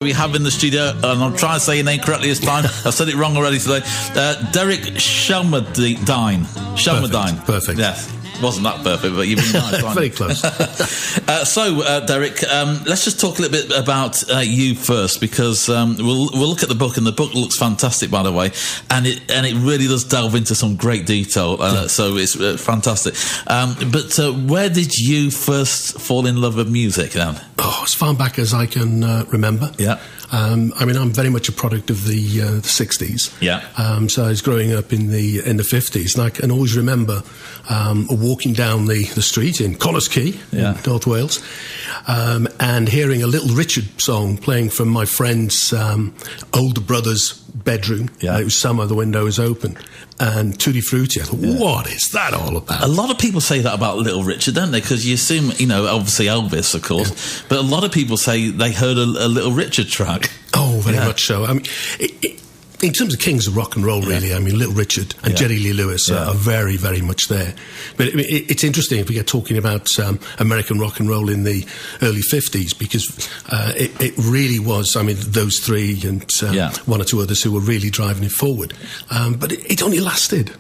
We have in the studio, and I'll try and say your name correctly this time. I've said it wrong already today. Derek Shelmerdine. Perfect. Yes. Wasn't that perfect, but you've been nice. Very close. Derek, let's just talk a little bit about you first, because we'll look at the book, and the book looks fantastic, by the way, and it really does delve into some great detail. So it's fantastic. But where did you first fall in love with music then? Oh, as far back as I can remember. Yeah. I mean, I'm very much a product of the 60s. Yeah. So I was growing up in the 50s, and I can always remember walking down the street in Connah's Quay in North Wales, and hearing a Little Richard song playing from my friend's older brother's bedroom. Yeah. It was summer, the window was open, and Tutti Frutti. I thought, what is that all about? A lot of people say that about Little Richard, don't they? Because you assume, obviously Elvis, of course, but a lot of people say they heard a Little Richard track. Oh, very much so. I mean, in terms of kings of rock and roll, really, I mean, Little Richard and Jerry Lee Lewis are very, very much there. But it's interesting if we get talking about American rock and roll in the early 50s, because it really was, I mean, those three and one or two others who were really driving it forward. But it only lasted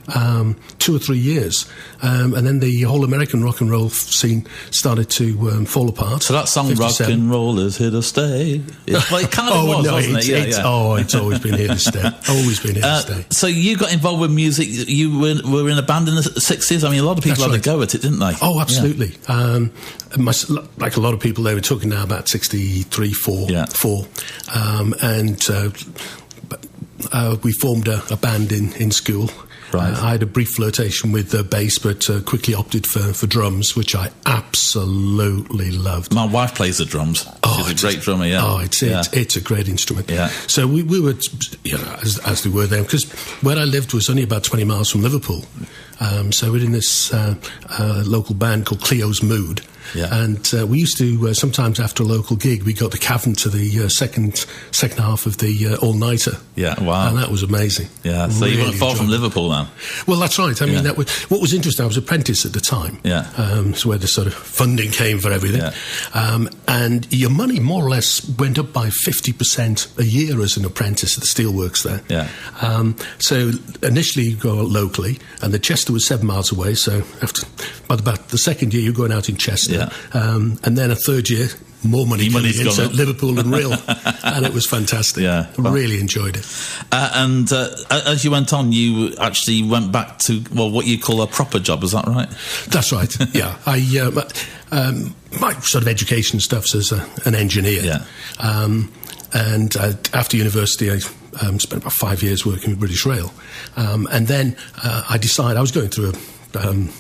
2 or 3 years. And then the whole American rock and roll scene started to fall apart. So that song, 57. Rock and Roll is here to stay. It kind of wasn't it? Oh, it's always been here to stay. Always been here to stay. So you got involved with music. You were in a band in the 60s. I mean, a lot of people had a go at it, didn't they? Oh, absolutely. Yeah. Like a lot of people, they were talking now about 63, 4. We formed a band in school. Right. I had a brief flirtation with bass, but quickly opted for drums, which I absolutely loved. My wife plays the drums. She's a great drummer, it's a great instrument. Yeah. So we were, as they were then, because where I lived was only about 20 miles from Liverpool. So we're in this local band called Cleo's Mood. Yeah. And we used to, sometimes after a local gig, we got the cavern to the second half of the all-nighter. Yeah, wow. And that was amazing. Yeah, so really you weren't far from Liverpool then? Well, that's right. I mean, what was interesting, I was apprentice at the time. Yeah. So where the sort of funding came for everything. Yeah. And your money more or less went up by 50% a year as an apprentice at the steelworks there. Yeah. So initially you go locally, and the Chester was 7 miles away, so by about the second year you're going out in Chester. Yeah. And then a third year, more money coming in, so Liverpool and Rhyl, and it was fantastic. Yeah, really enjoyed it. And as you went on, you actually went back to what you call a proper job. Is that right? That's right. Yeah, my sort of education stuff's as an engineer. Yeah. And after university, I spent about 5 years working with British Rail, and then I decided I was going through an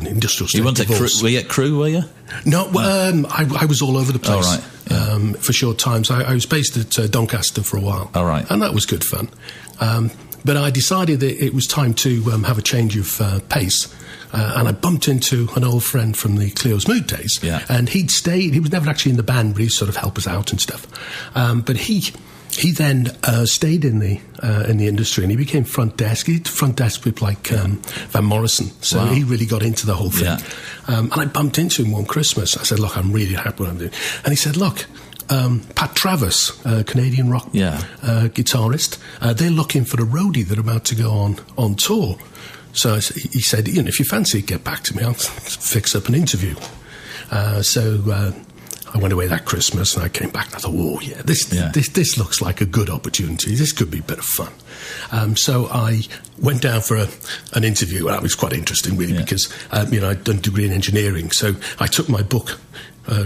industrial state. You went divorce. Were you at Crewe, were you? No, I was all over the place. Oh, right. Yeah. For short times. I was based at Doncaster for a while. All right. And that was good fun. But I decided that it was time to have a change of pace. And I bumped into an old friend from the Cleo's Mood days. Yeah. And he'd stayed, he was never actually in the band, but he'd sort of help us out and stuff. But he then stayed in the industry, and he became front desk. He did front desk with Van Morrison, so he really got into the whole thing. Yeah. And I bumped into him one Christmas. I said, "Look, I'm really happy with what I'm doing." And he said, "Look, Pat Travis, Canadian rock guitarist, they're looking for a roadie. They're about to go on tour." So he said, "If you fancy it, get back to me. I'll fix up an interview." I went away that Christmas, and I came back and I thought, this looks like a good opportunity. This could be a bit of fun. So I went down for an interview, and that was quite interesting, really, because I'd done a degree in engineering. So I took my book,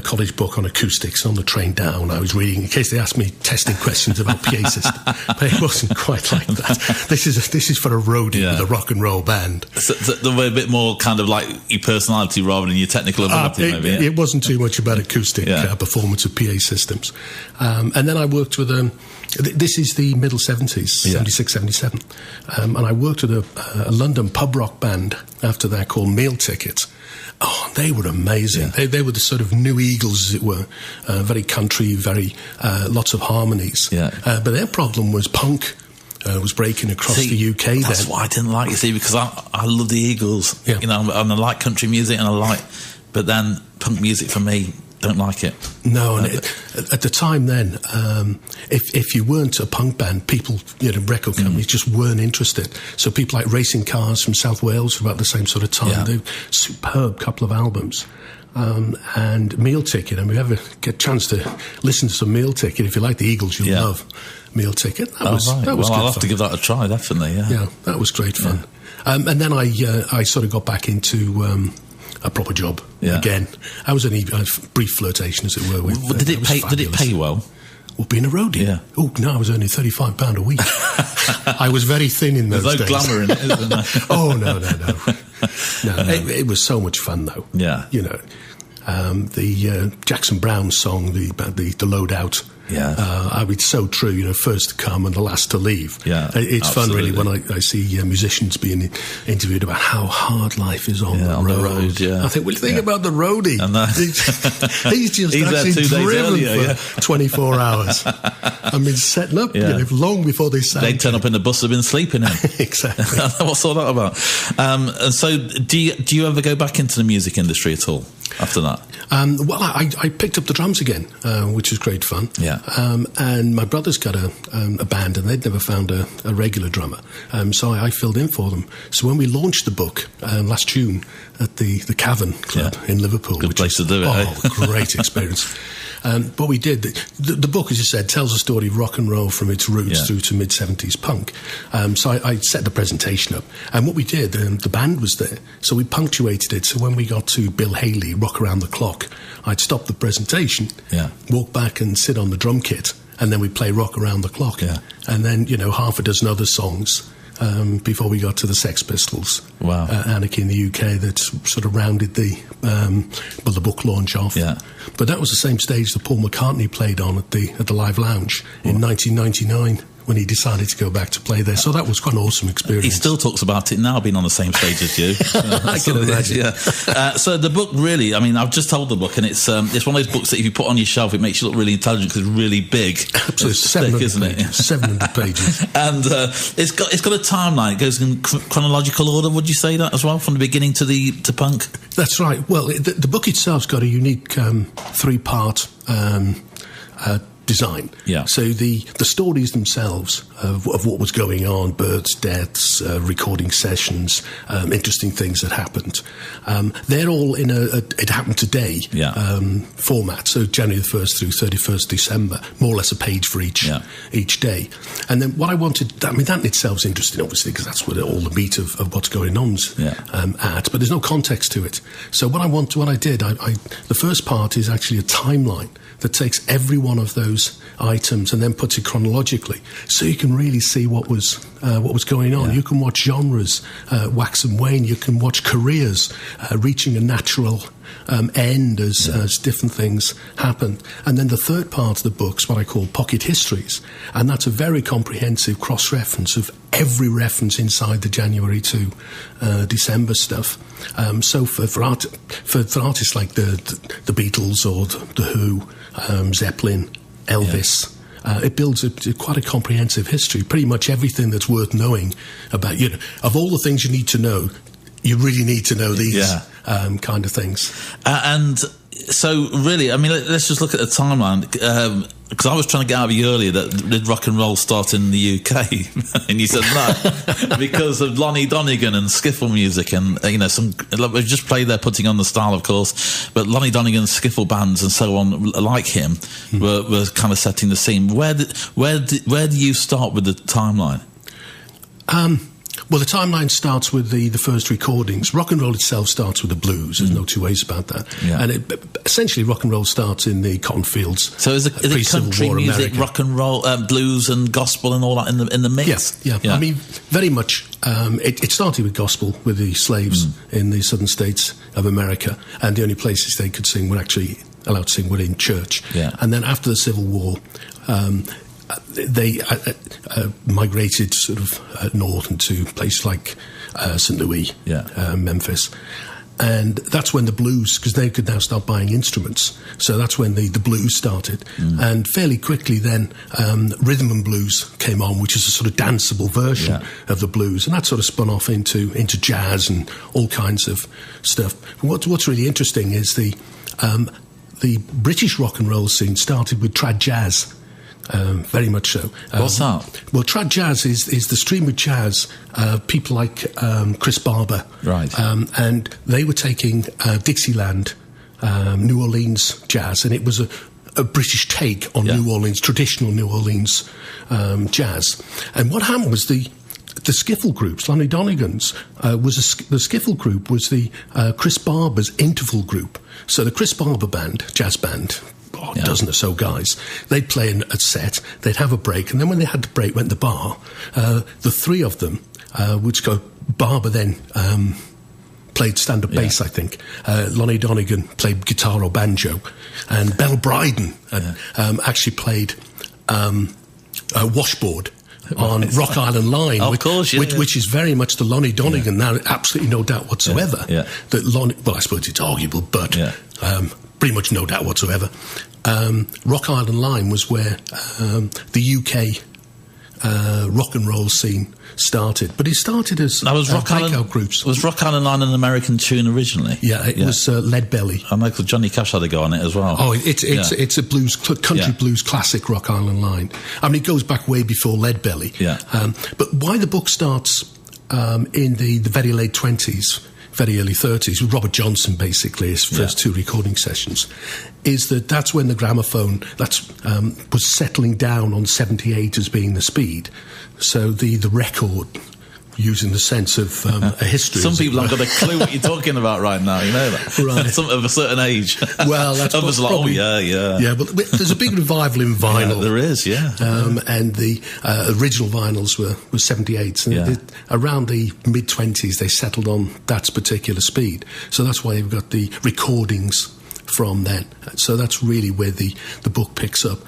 college book on acoustics, on the train down. I was reading in case they asked me testing questions about PA system, but it wasn't quite like that. This is for a roadie with a rock and roll band. So they were a bit more kind of like your personality rather than your technical ability, maybe. Yeah? It wasn't too much about acoustic performance of PA systems. And then I worked with this is the middle 70s, 76, 77. And I worked with a London pub rock band after that called Meal Ticket. Oh, they were amazing. Yeah. They were the sort of new Eagles, as it were. Very country, very lots of harmonies. Yeah. But their problem was punk was breaking across the UK then. That's what I didn't like, you see, because I love the Eagles. Yeah. And I like country music, but then punk music for me don't like it. No, and at the time then, if you weren't a punk band, people, record companies just weren't interested. So people like Racing Cars from South Wales, about the same sort of time, they superb couple of albums. And Meal Ticket, and if you ever get a chance to listen to some Meal Ticket, if you like the Eagles, you'll love Meal Ticket. That was good I'll have fun. to give that a try, definitely, Yeah, that was great fun. And then I sort of got back into a proper job again. I was only a brief flirtation, as it were. With, did it pay well? Well, being a roadie? Yeah. Oh, no, I was only £35 a week. I was very thin in those days. There's no glamour in it, isn't there? Oh, no. It was so much fun, though. Yeah. The Jackson Browne song, the Loadout. Yeah. It's so true, first to come and the last to leave. Yeah, it's absolutely. fun, really, when I see musicians being interviewed about how hard life is on the road. I think, think about the roadie. He's just actually driven for 24 hours. I mean, setting up long before they sang. They'd turn up in the bus, they've been sleeping in. Exactly. What's all that about? And so, do you ever go back into the music industry at all after that? Well, I picked up the drums again, which was great fun. Yeah. And my brother's got a band, and they'd never found a regular drummer. So I filled in for them. So when we launched the book last June at the Cavern Club in Liverpool. Good place to do it. Great experience. What we did, the book, as you said, tells the story of rock and roll from its roots through to mid-70s punk. So I set the presentation up. And what we did, the band was there, so we punctuated it. So when we got to Bill Haley, Rock Around the Clock, I'd stop the presentation, walk back and sit on the drum kit, and then we'd play Rock Around the Clock. Yeah. And then, half a dozen other songs before we got to the Sex Pistols. Wow. Anarchy in the UK, that sort of rounded the book launch off. Yeah. But that was the same stage that Paul McCartney played on at the Live Lounge in 1999 when he decided to go back to play there. So that was quite an awesome experience. He still talks about it now, being on the same stage as you. I can imagine. So the book really, I've just told the book, and it's one of those books that if you put on your shelf, it makes you look really intelligent because it's really big. Absolutely, it's 700 thick, isn't pages, it? 700 pages. And it's got a timeline. It goes in chronological order. Would you say that as well, from the beginning to punk? That's right. Well, the book itself's got a unique 3-part design. Yeah. So the stories themselves of what was going on, births, deaths, recording sessions, interesting things that happened, they're all in a it happened today format. So January the 1st through 31st December, more or less a page for each day. And then what I wanted, that in itself is interesting, obviously, because that's where all the meat of what's going on's at. But there's no context to it. So what I did, the first part is actually a timeline that takes every one of those items and then puts it chronologically, so you can really see what was going on. You can watch genres wax and wane. You can watch careers reaching a natural end as different things happened. And then the third part of the book's what I call pocket histories, and that's a very comprehensive cross-reference of every reference inside the January to December stuff. So for artists like the Beatles or the Who, Zeppelin, Elvis, it builds quite a comprehensive history. Pretty much everything that's worth knowing about, of all the things you need to know, you really need to know these kind of things. And so, really, let's just look at the timeline. Because I was trying to get out of you earlier that did rock and roll start in the UK, and you said no, because of Lonnie Donegan and skiffle music, and we've just played there, putting on the style, of course. But Lonnie Donegan's skiffle bands and so on, like him, were kind of setting the scene. Where do you start with the timeline? Well, the timeline starts with the first recordings. Rock and roll itself starts with the blues. There's no two ways about that. Yeah. And essentially, rock and roll starts in the cotton fields. So is it country music, America. Rock and roll, blues and gospel and all that in the mix? Yeah. Very much. It started with gospel, with the slaves in the southern states of America. And the only places they could sing were actually allowed to sing were in church. Yeah. And then after the Civil War, they migrated sort of north into places like St. Louis, Memphis. And that's when the blues, because they could now start buying instruments. So that's when the blues started. And fairly quickly then, rhythm and blues came on, which is a sort of danceable version of the blues. And that sort of spun off into jazz and all kinds of stuff. What's really interesting is the British rock and roll scene started with trad jazz. Very much so. What's that? Well, trad jazz is the stream of jazz. People like Chris Barber, right? And they were taking Dixieland, New Orleans jazz, and it was a British take on New Orleans, traditional New Orleans jazz. And what happened was the skiffle groups, Lonnie Donegan's, the skiffle group was the Chris Barber's interval group. So the Chris Barber band, jazz band, a dozen or so guys, they'd play a set, they'd have a break, and then when they had to break, went to the bar. The three of them would go. Barber then played stand-up bass, I think. Lonnie Donegan played guitar or banjo, and Belle Bryden actually played washboard on Rock Island Line, which is very much the Lonnie Donegan. Now, absolutely no doubt whatsoever that Lonnie. Well, I suppose it's arguable, but pretty much no doubt whatsoever. Rock Island Line was where the UK rock and roll scene started, but it started as breakout groups. Was Rock Island Line an American tune originally? Yeah, it was Lead Belly. I know Johnny Cash had a go on it as well. Oh, it's a blues country blues classic, Rock Island Line. I mean, it goes back way before Lead Belly. Yeah. But why the book starts in the very late 20s, very early 30s, with Robert Johnson, basically, his first two recording sessions, is that's when the gramophone was settling down on 78 as being the speed. So the record, using the sense of a history. Some people haven't got a clue what you're talking about right now, you know that? Right. Some of a certain age. Well, that's others probably, yeah, but there's a big revival in vinyl. Yeah, there is, and the original vinyls were 78s. And around the mid-20s, they settled on that particular speed. So that's why you've got the recordings from then. So that's really where the book picks up,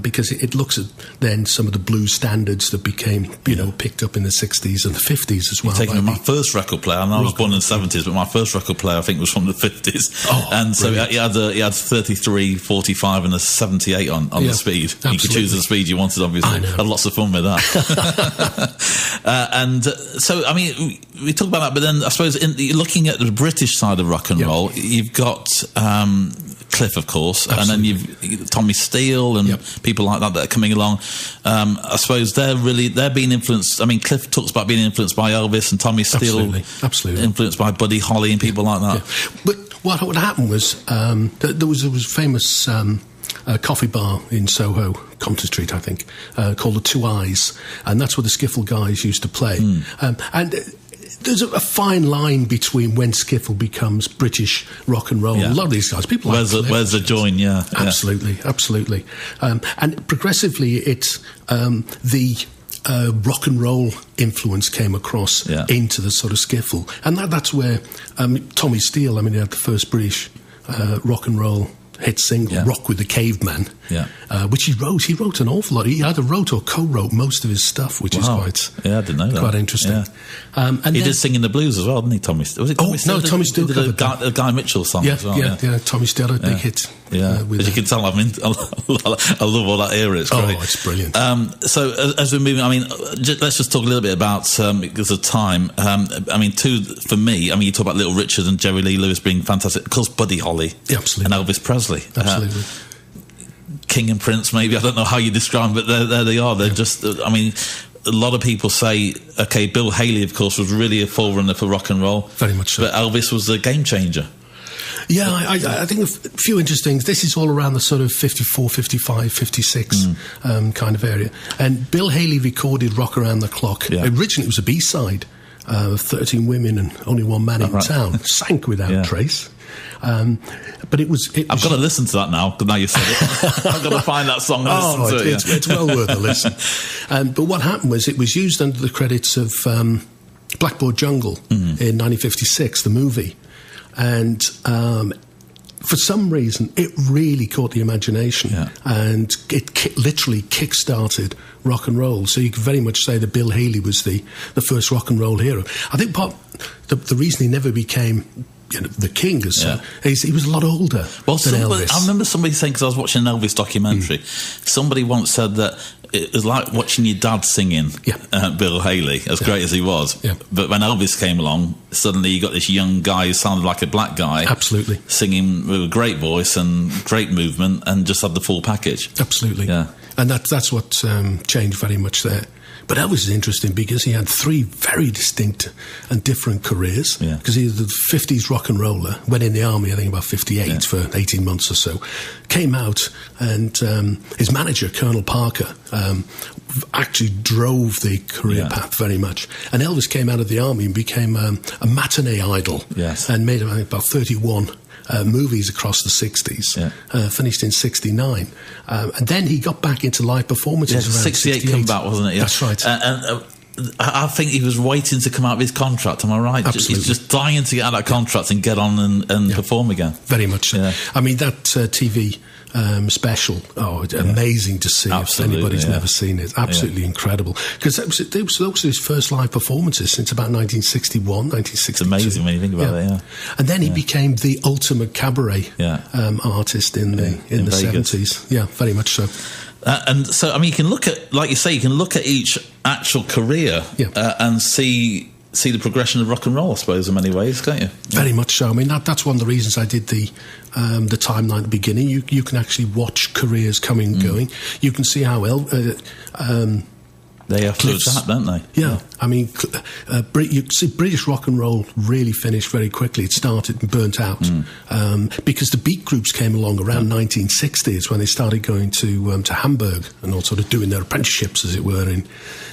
because it looks at then some of the blues standards that became, picked up in the 60s and the 50s as well. You're taking my first record player, and I was born in the 70s, but my first record player I think was from the 50s. Oh, and so brilliant. he had 33, 45 and a 78 on the speed. Absolutely. You could choose the speed you wanted, obviously. I know. Had lots of fun with that. And so, I mean, we talk about that, but then I suppose looking at the British side of rock and roll, you've got Cliff, of course, Absolutely. and then you've Tommy Steele and people like that are coming along. I suppose they're being influenced. I mean, Cliff talks about being influenced by Elvis, and Tommy Steele Absolutely. influenced by Buddy Holly and people like that. Yeah. But what happened was there was a famous coffee bar in Soho, Compton Street, I think, called the Two Eyes, and that's where the skiffle guys used to play. And there's a fine line between when skiffle becomes British rock and roll. A lot of these guys, people where's the join? Absolutely. And progressively, it's the rock and roll influence came across into the sort of skiffle, and that's where Tommy Steele. I mean, he had the first British rock and roll hit single, Rock with the Caveman, which he wrote. He wrote an awful lot. He either wrote or co-wrote most of his stuff, which is quite I didn't know that. Quite interesting. Yeah. And he did sing in the blues as well, didn't he, Tommy? Was it Tommy Steele? No, Tommy Steele did a Guy Mitchell song as well. Yeah, Tommy Steele, a big hit. Yeah, as you can tell, I love all that era. It's great. Oh, it's brilliant. So as we're moving, I mean, let's just talk a little bit about, because of time, I mean, for me, I mean, you talk about Little Richard and Jerry Lee Lewis being fantastic. Of course, Buddy Holly and Elvis Presley. Absolutely. King and Prince, maybe. I don't know how you describe them, but there they are. They're just, I mean, a lot of people say, okay, Bill Haley, of course, was really a forerunner for rock and roll. Very much so. But Elvis was a game changer. Yeah, I think a few interesting things. This is all around the sort of 54, 55, 56 kind of area. And Bill Haley recorded Rock Around the Clock. Yeah. Originally, it was a B-side, 13 women and only one man in town. Sank without trace. But it was. I've got to listen to that now. Now you said it, I've got to find that song and listen to it. It's well worth a listen. But what happened was it was used under the credits of Blackboard Jungle in 1956, the movie, and for some reason it really caught the imagination, and it literally kick-started rock and roll. So you could very much say that Bill Haley was the first rock and roll hero. I think the reason he never became the king. He was a lot older than Elvis. I remember somebody saying, because I was watching an Elvis documentary, somebody once said that it was like watching your dad singing Bill Haley, as great as he was. Yeah. But when Elvis came along, suddenly you got this young guy who sounded like a black guy. Absolutely. Singing with a great voice and great movement and just had the full package. Absolutely. Yeah. And that's what changed very much there. But Elvis is interesting because he had three very distinct and different careers. Because he was the 50s rock and roller, went in the army, I think, about 58 for 18 months or so. Came out, and his manager, Colonel Parker, actually drove the career path very much. And Elvis came out of the army and became a matinee idol. Yes. And made, I think, about 31 movies across the 60s, finished in 69. And then he got back into live performances around 68. 68 comeback, wasn't it? Yeah. That's right. And I think he was waiting to come out of his contract, am I right? Absolutely. He's just dying to get out of that contract and get on and perform again. Very much so. Yeah. I mean, that TV special, amazing to see. Absolutely, if anybody's never seen it. Absolutely incredible. Because those were his first live performances since about 1961, 1962. It's amazing when you think about it, And then he became the ultimate cabaret artist in the 70s. Yeah, very much so. And so, I mean, you can look at, like you say, you can look at each actual career and see the progression of rock and roll, I suppose, in many ways, can't you? Very much so. I mean, that's one of the reasons I did the timeline at the beginning. You can actually watch careers coming and going. You can see how they have Cliff's, that, don't they? Yeah. I mean, you see British rock and roll really finished very quickly. It started and burnt out because the beat groups came along around 1960s when they started going to Hamburg and all sort of doing their apprenticeships, as it were,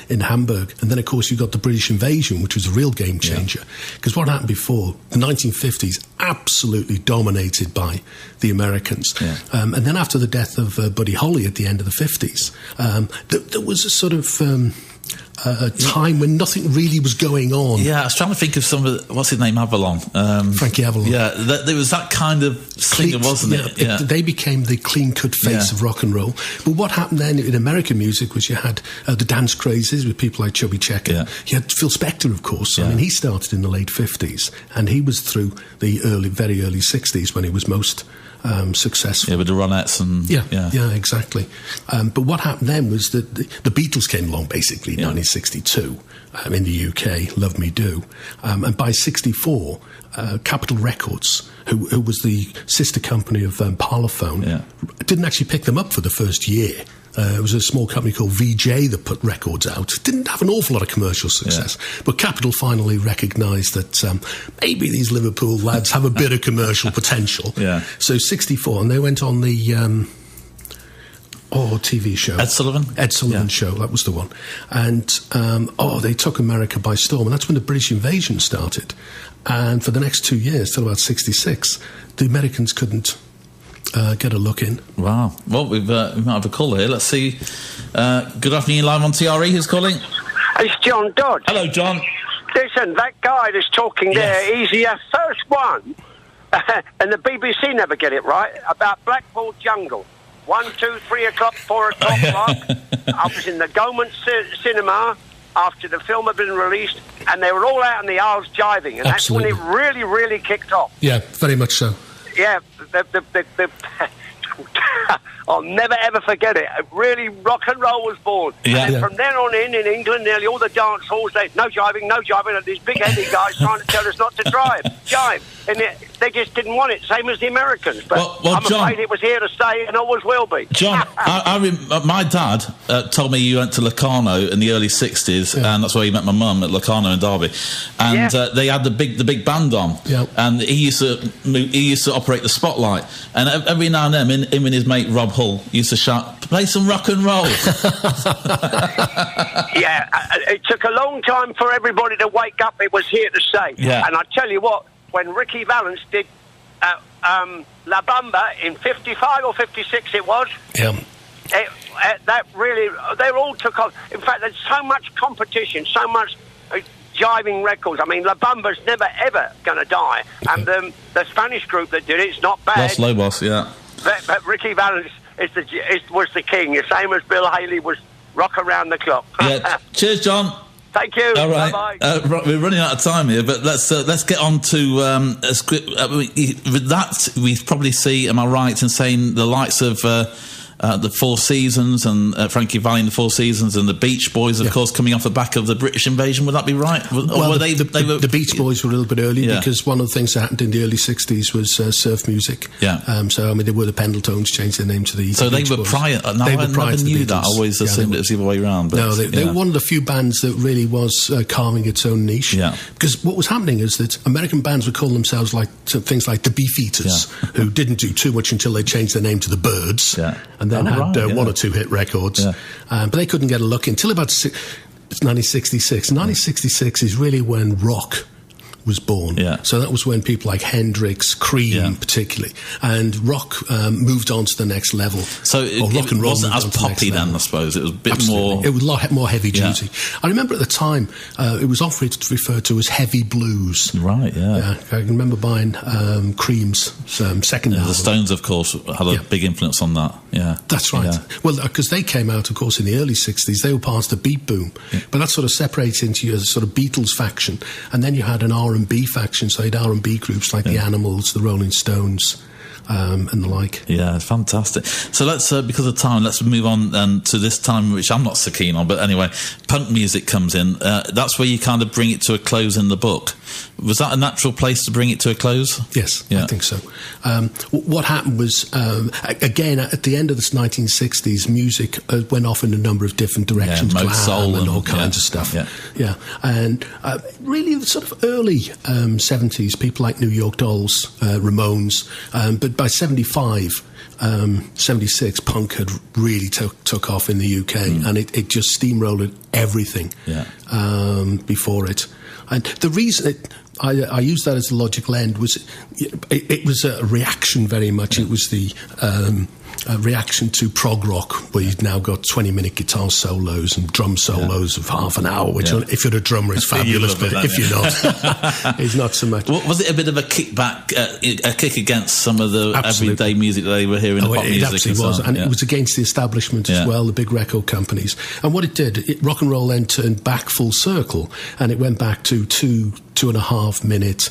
in Hamburg. And then, of course, you got the British invasion, which was a real game changer. Because what happened before, the 1950s, absolutely dominated by the Americans. And then after the death of Buddy Holly at the end of the 50s, there was a sort of a time when nothing really was going on. Yeah, I was trying to think of some of what's his name, Avalon. Frankie Avalon. Yeah, there was that kind of singer, wasn't it? Yeah. They became the clean-cut face of rock and roll. But what happened then in American music was you had the dance crazes with people like Chubby Checker. Yeah. You had Phil Spector, of course. I mean, he started in the late 50s, and he was through the very early 60s when he was most successful. Yeah, with the Ronettes and... Yeah, exactly. But what happened then was that the Beatles came along, basically, in 1962 in the UK, Love Me Do. And by 64, Capitol Records, who was the sister company of Parlophone, didn't actually pick them up for the first year. It was a small company called VJ that put records out. Didn't have an awful lot of commercial success. But Capitol finally recognised that maybe these Liverpool lads have a bit of commercial potential. So 64, and they went on the TV show. Ed Sullivan show, that was the one. And they took America by storm. And that's when the British invasion started. And for the next 2 years, till about 66, the Americans couldn't get a look in. Wow. Well, we might have a call here. Let's see. Good afternoon, live on TRE. Who's calling? It's John Dodd. Hello, John. Listen, that guy that's talking there, he's the first one, and the BBC never get it right, about Blackpool Jungle. 1, 2, 3 o'clock, 4 o'clock. I was in the Gaumont cinema after the film had been released, and they were all out in the aisles jiving, and that's when it really, really kicked off. Yeah, very much so. Yeah, I'll never ever forget it. Really, rock and roll was born. Yeah. And from then on in England, nearly all the dance halls, no jiving, and these big heady guys trying to tell us not to jive. And they just didn't want it, same as the Americans. But I'm John, afraid it was here to stay and always will be. John, my dad told me you went to Locarno in the early 60s, and that's where he met my mum, at Locarno in Derby. And they had the big band on, and he used to operate the spotlight. And every now and then, him and his mate Rob Hull used to shout, "Play some rock and roll." It took a long time for everybody to wake up. It was here to stay. And I tell you what, when Ricky Valance did La Bamba in 55 or 56 it was, that really, they all took off. In fact, there's so much competition, so much jiving records. I mean, La Bamba's never, ever going to die. And the Spanish group that did it's not bad. Los Lobos, But Ricky Valance was the king, the same as Bill Haley was rock around the clock. Cheers, John. Thank you. All right. Bye-bye. We're running out of time here, but let's get on to a script. With that, we probably see, am I right in saying, the likes of the Four Seasons and Frankie Valli and the Four Seasons and the Beach Boys, of course, coming off the back of the British invasion. Would that be right? Well, the Beach Boys were a little bit early because one of the things that happened in the early 60s was surf music. Yeah. So, I mean, they were the Pendletons, changed their name to the So Beach they were Boys. prior. No, I never knew that. I always assumed it was the other way around. But, no, they were one of the few bands that really was carving its own niche. Yeah. Because what was happening is that American bands would call themselves like things like the Beefeaters, who didn't do too much until they changed their name to the Byrds, and then had one or two hit records. But they couldn't get a look until about 1966. 1966 is really when rock was born. So that was when people like Hendrix, Cream particularly, and rock moved on to the next level. So rock and roll wasn't as poppy then, I suppose. It was a bit more... It was a lot more heavy duty. I remember at the time, it was often referred to as heavy blues. Right, I can remember buying Cream's second album. The Stones, of course, had a big influence on that. That's right. Well, because they came out, of course, in the early 60s. They were part of the beat boom. But that sort of separates into your sort of Beatles faction. And then you had an R&B faction, so you had R&B groups like the Animals, the Rolling Stones, and the like. Yeah, it's fantastic. So let's, because of time, let's move on to this time, which I'm not so keen on, but anyway, punk music comes in. That's where you kind of bring it to a close in the book. Was that a natural place to bring it to a close? Yes, I think so. What happened was, again, at the end of the 1960s, music went off in a number of different directions, glam soul and all kinds of stuff. And really, sort of early 70s, people like New York Dolls, Ramones, but by 75, 76, punk had really took off in the UK, and it just steamrolled everything before it. And the reason I use that as a logical end was it was a reaction very much. It was the reaction to prog rock, where you've now got 20-minute guitar solos and drum solos of half an hour, which if you're a drummer is fabulous, but if you're not, it's not so much. Was it a bit of a kickback, a kick against some of the everyday music that they were hearing? Pop music? It absolutely was, and it was against the establishment as well, the big record companies. And what it did, rock and roll then turned back full circle, and it went back to 2.5 minute,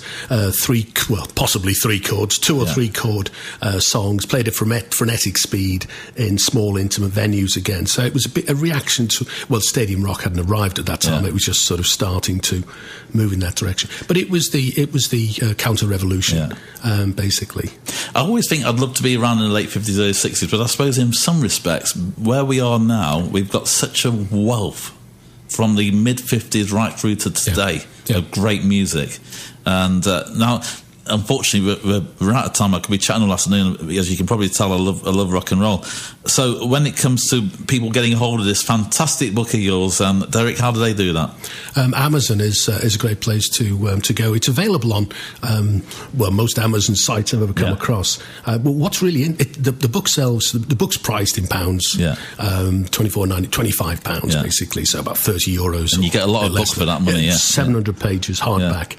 possibly three chords, 2 or 3 chord songs, played at frenetic speed in small intimate venues again. So it was a reaction to, stadium rock hadn't arrived at that time. It was just sort of starting to move in that direction. But it was the counter-revolution, basically. I always think I'd love to be around in the late 50s, early 60s, but I suppose in some respects, where we are now, we've got such a wealth from the mid-50s right through to today of great music. And now, unfortunately, we're out of time. I could be chatting all afternoon. As you can probably tell, I love rock and roll. So when it comes to people getting hold of this fantastic book of yours, Derek, how do they do that? Amazon is a great place to go. It's available on most Amazon sites I've ever come across. But what's really the book sells. The book's priced in pounds. £24.90, £25 basically. So about €30. And you get a lot of books for that money. 700 pages hardback.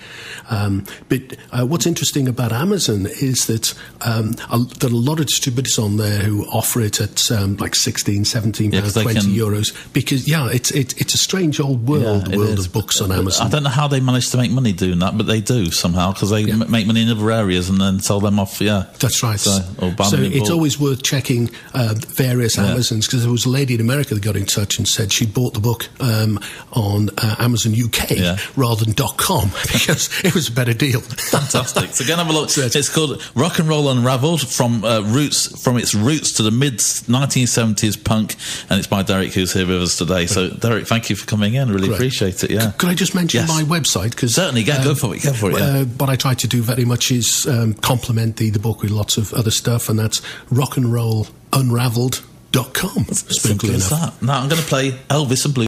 But what's interesting about Amazon is that there are a lot of distributors on there who offer it at like £16, £17, €20, because it's a strange old world, the world of books on Amazon. I don't know how they manage to make money doing that, but they do somehow, because they make money in other areas and then sell them off. That's right. So it's always worth checking various Amazons, because there was a lady in America that got in touch and said she bought the book on Amazon UK rather than .com, because it was a better deal. Fantastic. So go and have a look. It's called Rock and Roll Unravelled, from its roots to the mid-1970s punk, and it's by Derek, who's here with us today. So Derek, thank you for coming in. I really appreciate it. Could I just mention my website? Certainly, go for it. What I try to do very much is complement the book with lots of other stuff, and that's rockandrollunravelled.com. Simple as that. Now I'm going to play Elvis and Blue.